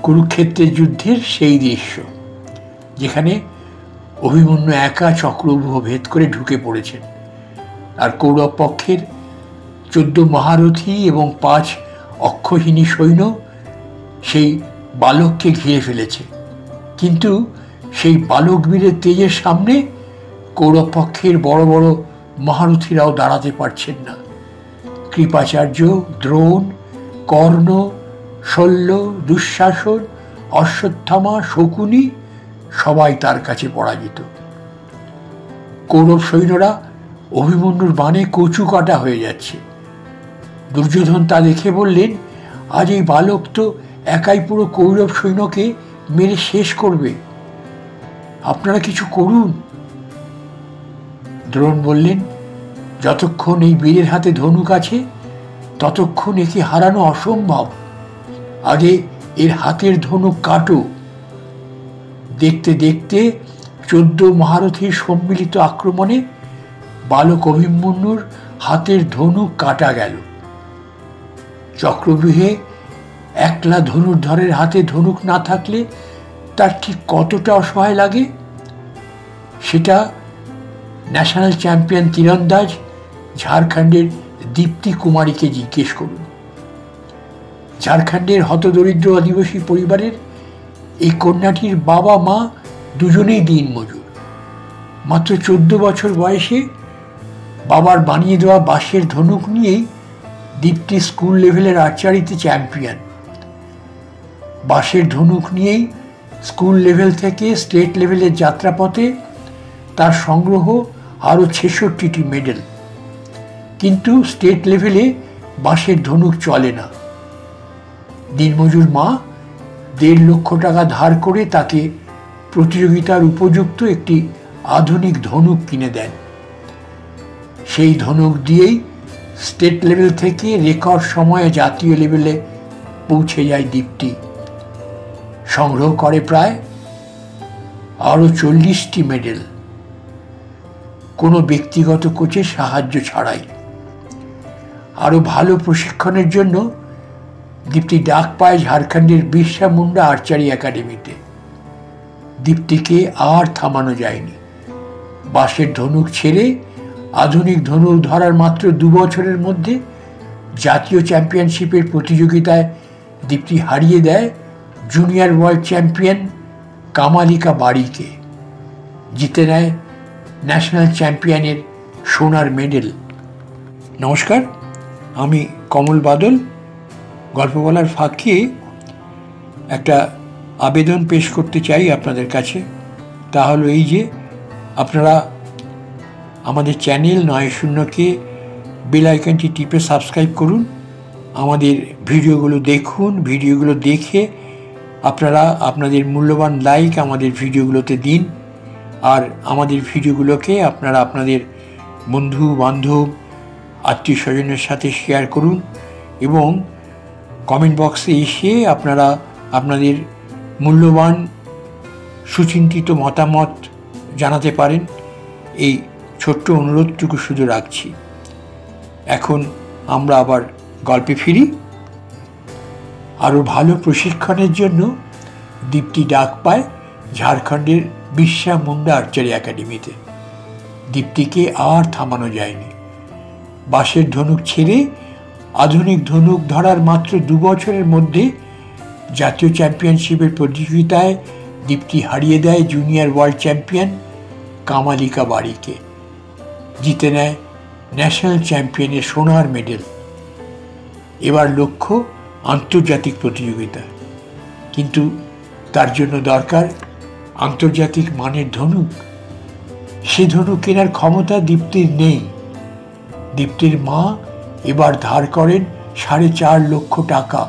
কুরুক্ষেত্রের যুদ্ধের সেই দৃশ্য, যেখানে অভিমন্যু একা চক্রব্যূহ ভেদ করে ঢুকে পড়েছেন, আর কৌরব পক্ষের 14 মহারথী এবং 5 অক্ষহীনী সৈন্য সেই বালককে ঘিরে ফেলেছে। কিন্তু সেই বালক বীরের তেজের সামনে কৌরব পক্ষের বড় বড় মহারথীরাও দাঁড়াতে পারছেন না। কৃপাচার্য, দ্রোণ, কর্ণ, শল্য, দুঃশাসন, অশ্বত্থামা, শকুনি সবাই তার কাছে পরাজিত। কৌরব সৈন্যরা অভিমন্যুর বাণে কচু কাটা হয়ে যাচ্ছে। দুর্যোধন তা দেখে বললেন, আজ এই বালক তো একাই পুরো কৌরব সৈন্যকে মেরে শেষ করবে, আপনারা কিছু করুন। দ্রোণ বললেন, যতক্ষণ এই বীরের হাতে ধনুক আছে ততক্ষণ একে হারানো অসম্ভব, আগে এর হাতের ধনুক কাটো। দেখতে দেখতে 14 মহারথীর সম্মিলিত আক্রমণে বালক অভিমন্যুর হাতের ধনুক কাটা গেল। চক্রব্যূহে একলা ধনুর্ধরের হাতে ধনুক না থাকলে তার ঠিক কতটা অসহায় লাগে, সেটা ন্যাশনাল চ্যাম্পিয়ন তীরন্দাজ ঝাড়খণ্ডের দীপ্তি কুমারীকে জিজ্ঞেস করুন। ঝাড়খণ্ডের হতদরিদ্র আদিবাসী পরিবারের এই কন্যাটির বাবা মা দুজনেই দিনমজুর। মাত্র 14 বছর বয়সে বাবার বানিয়ে দেওয়া বাঁশের ধনুক নিয়েই দীপ্তি স্কুল লেভেলের আর্চারিতে চ্যাম্পিয়ন। বাঁশের ধনুক নিয়েই স্কুল লেভেল থেকে স্টেট লেভেলের যাত্রাপথে তার সংগ্রহ আরও 66টি মেডেল। কিন্তু স্টেট লেভেলে বাঁশের ধনুক চলে না। দিনমজুর মা 1.5 লক্ষ টাকা ধার করে তাকে প্রতিযোগিতার উপযুক্ত একটি আধুনিক ধনুক কিনে দেন। সেই ধনুক দিয়েই স্টেট লেভেল থেকে রেকর্ড সময়ে জাতীয় লেভেলে পৌঁছে যায় দীপ্তি। সংগ্রহ করে প্রায় আরও 40টি মেডেল, কোনো ব্যক্তিগত কোচের সাহায্য ছাড়াই। আরও ভালো প্রশিক্ষণের জন্য দীপ্তি ডাক পায় ঝাড়খণ্ডের বিরসা মুন্ডা আর্চারি একাডেমিতে। দীপ্তিকে আর থামানো যায়নি। বাঁশের ধনুক ছেড়ে আধুনিক ধনুক ধরার মাত্র 2 বছরের মধ্যে জাতীয় চ্যাম্পিয়নশিপের প্রতিযোগিতায় দীপ্তি হারিয়ে দেয় জুনিয়র ওয়ার্ল্ড চ্যাম্পিয়ন কামালিকা বাড়িকে, জিতে নেয় ন্যাশনাল চ্যাম্পিয়নের সোনার মেডেল। নমস্কার, আমি কমল বাদল। গল্প বলার ফাঁকে একটা আবেদন পেশ করতে চাই আপনাদের কাছে। তা হলো এই যে, আপনারা আমাদের চ্যানেল 90কে বেল আইকনটি টিপে সাবস্ক্রাইব করুন, আমাদের ভিডিওগুলো দেখুন। ভিডিওগুলো দেখে আপনারা আপনাদের মূল্যবান লাইক আমাদের ভিডিওগুলোতে দিন, আর আমাদের ভিডিওগুলোকে আপনারা আপনাদের বন্ধু বান্ধব আত্মীয় স্বজনের সাথে শেয়ার করুন, এবং কমেন্ট বক্সে এসে আপনারা আপনাদের মূল্যবান সুচিন্তিত মতামত জানাতে পারেন। এই ছোট্ট অনুরোধটুকু শুধু রাখছি। এখন আমরা আবার গল্পে ফিরি। আরও ভালো প্রশিক্ষণের জন্য দীপ্তি ডাক পায় ঝাড়খণ্ডের বিরসা মুন্ডা আর্চারি একাডেমিতে। দীপ্তিকে আর থামানো যায়নি। বাঁশের ধনুক ছেড়ে আধুনিক ধনুক ধরার মাত্র 2 বছরের মধ্যে জাতীয় চ্যাম্পিয়নশিপের প্রতিযোগিতায় দীপ্তি হারিয়ে দেয় জুনিয়র ওয়ার্ল্ড চ্যাম্পিয়ন কামালিকা বাড়িকে, জিতে নেয় ন্যাশনাল চ্যাম্পিয়নের সোনার মেডেল। এবার লক্ষ্য আন্তর্জাতিক প্রতিযোগিতা, কিন্তু তার জন্য দরকার আন্তর্জাতিক মানের ধনুক। সে ধনুক কেনার ক্ষমতা দীপ্তির নেই। দীপ্তির মা এবার ধার করেন 4.5 লক্ষ টাকা,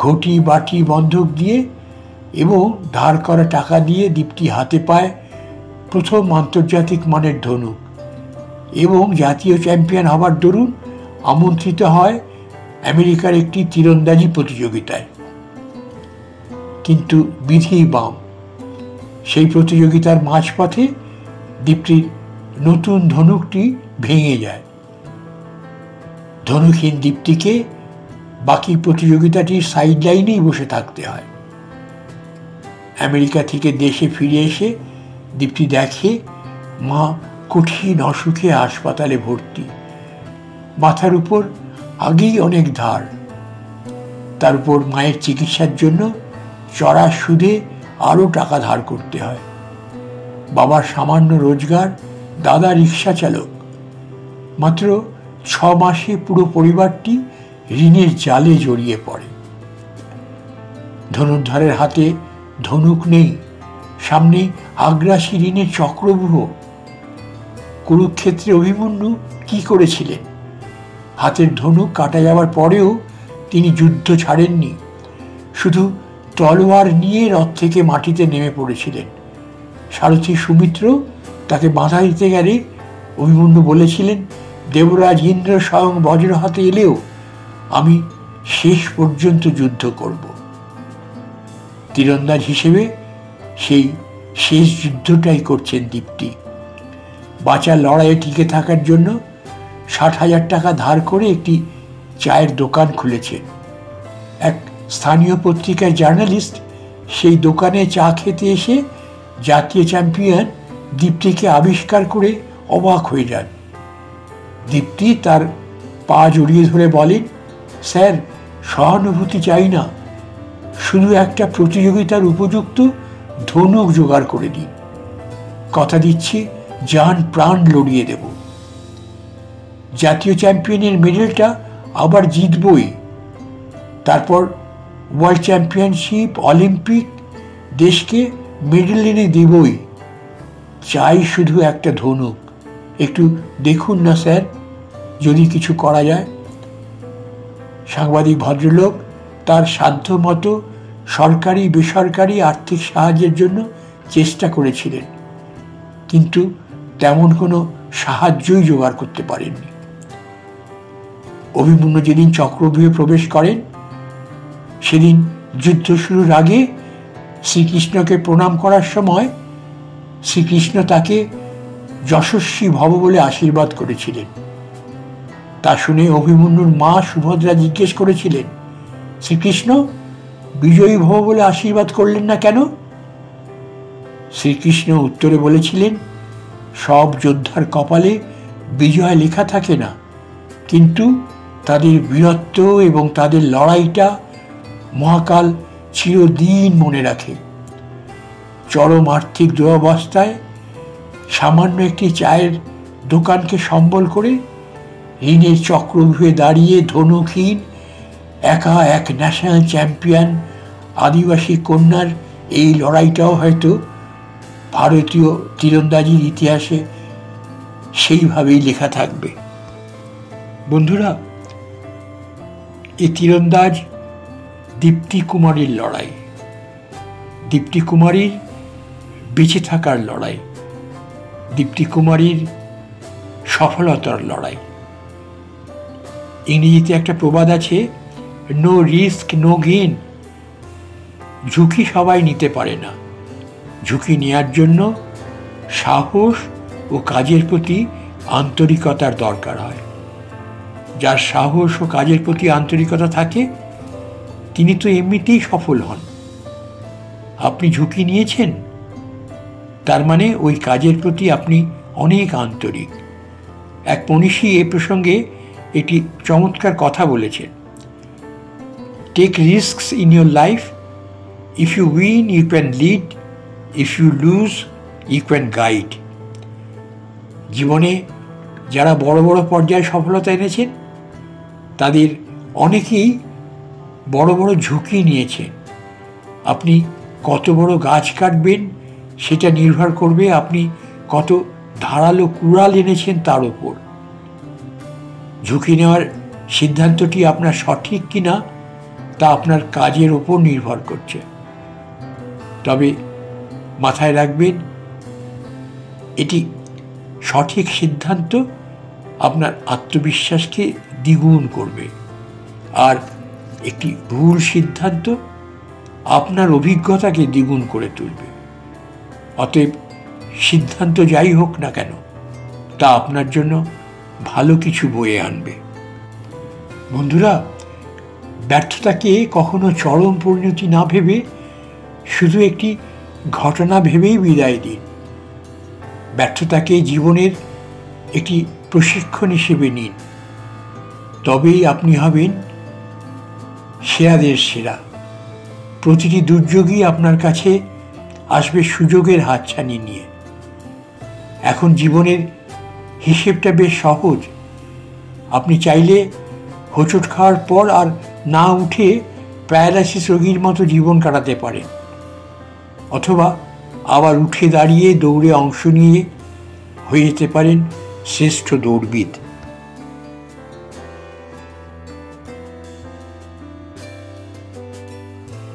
ঘটি বাটি বন্ধক দিয়ে, এবং ধার করা টাকা দিয়ে দীপ্তি হাতে পায় প্রথম আন্তর্জাতিক মানের ধনুক, এবং জাতীয় চ্যাম্পিয়ন হবার দরুন আমন্ত্রিত হয় আমেরিকার একটি তীরন্দাজি প্রতিযোগিতায়। কিন্তু বিধি বাম। সেই প্রতিযোগিতার মাঝপথে দীপ্তির নতুন ধনুকটি ভেঙে যায়। ধনুকহীন দীপ্তিকে বাকি প্রতিযোগিতাটির সাইড লাইনেই বসে থাকতে হয়। আমেরিকা থেকে দেশে ফিরে এসে দীপ্তি দেখে মা কঠিন অসুখে হাসপাতালে ভর্তি। মাথার উপর আগেই অনেক ধার, তার উপর মায়ের চিকিৎসার জন্য চড়া সুদে আরও টাকা ধার করতে হয়। বাবার সামান্য রোজগার, দাদা রিক্সা চালক। মাত্র 6 মাসে পুরো পরিবারটি ঋণের জালে জড়িয়ে পড়ে। ধনুর্ধরের হাতে ধনুক নেই, সামনে আগ্রাসী ঋণের চক্রব্যূহ। কুরুক্ষেত্রে অভিমন্যু কি করেছিলেন? হাতের ধনুক কাটা যাওয়ার পরেও তিনি যুদ্ধ ছাড়েননি, শুধু তলোয়ার নিয়ে রথ থেকে মাটিতে নেমে পড়েছিলেন। সারথী সুমিত্র তাকে বাধা দিতে গেলে অভিমন্যু বলেছিলেন, দেবরাজ ইন্দ্র স্বয়ং বজ্র হাতে এলেও আমি শেষ পর্যন্ত যুদ্ধ করব। তীরন্দাজ হিসেবে সেই শেষ যুদ্ধটাই করছেন দীপ্তি। বাঁচার লড়াইয়ে টিকে থাকার জন্য 60,000 টাকা ধার করে একটি চায়ের দোকান খুলেছেন। এক স্থানীয় পত্রিকার জার্নালিস্ট সেই দোকানে চা খেতে এসে জাতীয় চ্যাম্পিয়ন দীপ্তিকে আবিষ্কার করে অবাক হয়ে যান। দীপ্তি তার পা জড়িয়ে ধরে বলেন, স্যার, সহানুভূতি চাই না, শুধু একটা প্রতিযোগিতার উপযুক্ত ধনুক জোগাড় করে দিন। কথা দিচ্ছি জান প্রাণ লড়িয়ে দেব। জাতীয় চ্যাম্পিয়নের মেডেলটা আবার জিতবই, তারপর ওয়ার্ল্ড চ্যাম্পিয়নশিপ, অলিম্পিক, দেশকে মেডেল এনে দেবই। চাই শুধু একটা ধনুক। একটু দেখুন না স্যার, যদি কিছু করা যায়। সাংবাদিক ভদ্রলোক তার সাধ্য মতো সরকারি বেসরকারি আর্থিক সাহায্যের জন্য চেষ্টা করেছিলেন, কিন্তু তেমন কোনো সাহায্যই জোগাড় করতে পারেননি। অভিমন্যু যেদিন চক্রব্যূহে প্রবেশ করেন, সেদিন যুদ্ধ শুরুর আগে শ্রীকৃষ্ণকে প্রণাম করার সময় শ্রীকৃষ্ণ তাকে যশস্বী ভব বলে আশীর্বাদ করেছিলেন। তা শুনে অভিমন্যুর মা সুভদ্রা জিজ্ঞেস করেছিলেন, শ্রীকৃষ্ণ বিজয়ী ভব বলে আশীর্বাদ করলেন না কেন? শ্রীকৃষ্ণ উত্তরে বলেছিলেন, সব যোদ্ধার কপালে বিজয় লেখা থাকে না, কিন্তু তাদের বীরত্ব এবং তাদের লড়াইটা মহাকাল চিরদিন মনে রাখে। চরম আর্থিক দুরবস্থায় সামান্য একটি চায়ের দোকানকে সম্বল করে ঋণের চক্রব্যূহে দাঁড়িয়ে ধনুকহীন একা এক ন্যাশনাল চ্যাম্পিয়ন আদিবাসী কন্যার এই লড়াইটাও হয়তো ভারতীয় তীরন্দাজির ইতিহাসে সেইভাবেই লেখা থাকবে। বন্ধুরা, এই তীরন্দাজ দীপ্তি কুমারীর লড়াই, দীপ্তি কুমারীর বেঁচে থাকার লড়াই, দীপ্তি কুমারীর সফলতার লড়াই। ইংরেজিতে একটা প্রবাদ আছে, নো রিস্ক নো গেইন। ঝুঁকি সবাই নিতে পারে না। ঝুঁকি নেওয়ার জন্য সাহস ও কাজের প্রতি আন্তরিকতার দরকার হয়। যার সাহস ও কাজের প্রতি আন্তরিকতা থাকে তিনি তো এমনিতেই সফল হন। আপনি ঝুঁকি নিয়েছেন, তার মানে ওই কাজের প্রতি আপনি অনেক আন্তরিক। এক মনীষী এ প্রসঙ্গে একটি চমৎকার কথা বলেছেন, take risks in your life. If you win you can lead, if you lose you can guide. জীবনে যারা বড় বড় পর্যায়ে সফলতা এনেছেন তাদের অনেকেই বড় বড় ঝুঁকি নিয়েছেন। আপনি কত বড় গাছ কাটবেন সেটা নির্ভর করবে আপনি কত ধারালো কুড়াল এনেছেন তার উপর। ঝুঁকি নেওয়ার সিদ্ধান্তটি আপনার সঠিক কিনা তা আপনার কাজের ওপর নির্ভর করছে। তবে মাথায় রাখবেন, এটি সঠিক সিদ্ধান্ত আপনার আত্মবিশ্বাসকে দ্বিগুণ করবে, আর একটি ভুল সিদ্ধান্ত আপনার অভিজ্ঞতাকে দ্বিগুণ করে তুলবে। অতএব সিদ্ধান্ত যাই হোক না কেন, তা আপনার জন্য ভালো কিছু বয়ে আনবে। বন্ধুরা, ব্যর্থতাকে কখনো চরম পরিণতি না ভেবে শুধু একটি ঘটনা ভেবেই বিদায় দিন। ব্যর্থতাকে জীবনের একটি প্রশিক্ষণ হিসেবে নিন, তবেই আপনি হবেন সেরাদের সেরা। প্রতিটি দুর্যোগই আপনার কাছে আসবে সুযোগের হাতছানি নিয়ে। এখন জীবনের হিসেবটা বেশ সহজ। আপনি চাইলে হোঁচট খাওয়ার পর আর না উঠে প্যারালাইসিস রোগীর মতো জীবন কাটাতে পারেন, অথবা আবার উঠে দাঁড়িয়ে দৌড়ে অংশ নিয়ে হয়ে যেতে পারেন শ্রেষ্ঠ দৌড়বিদ।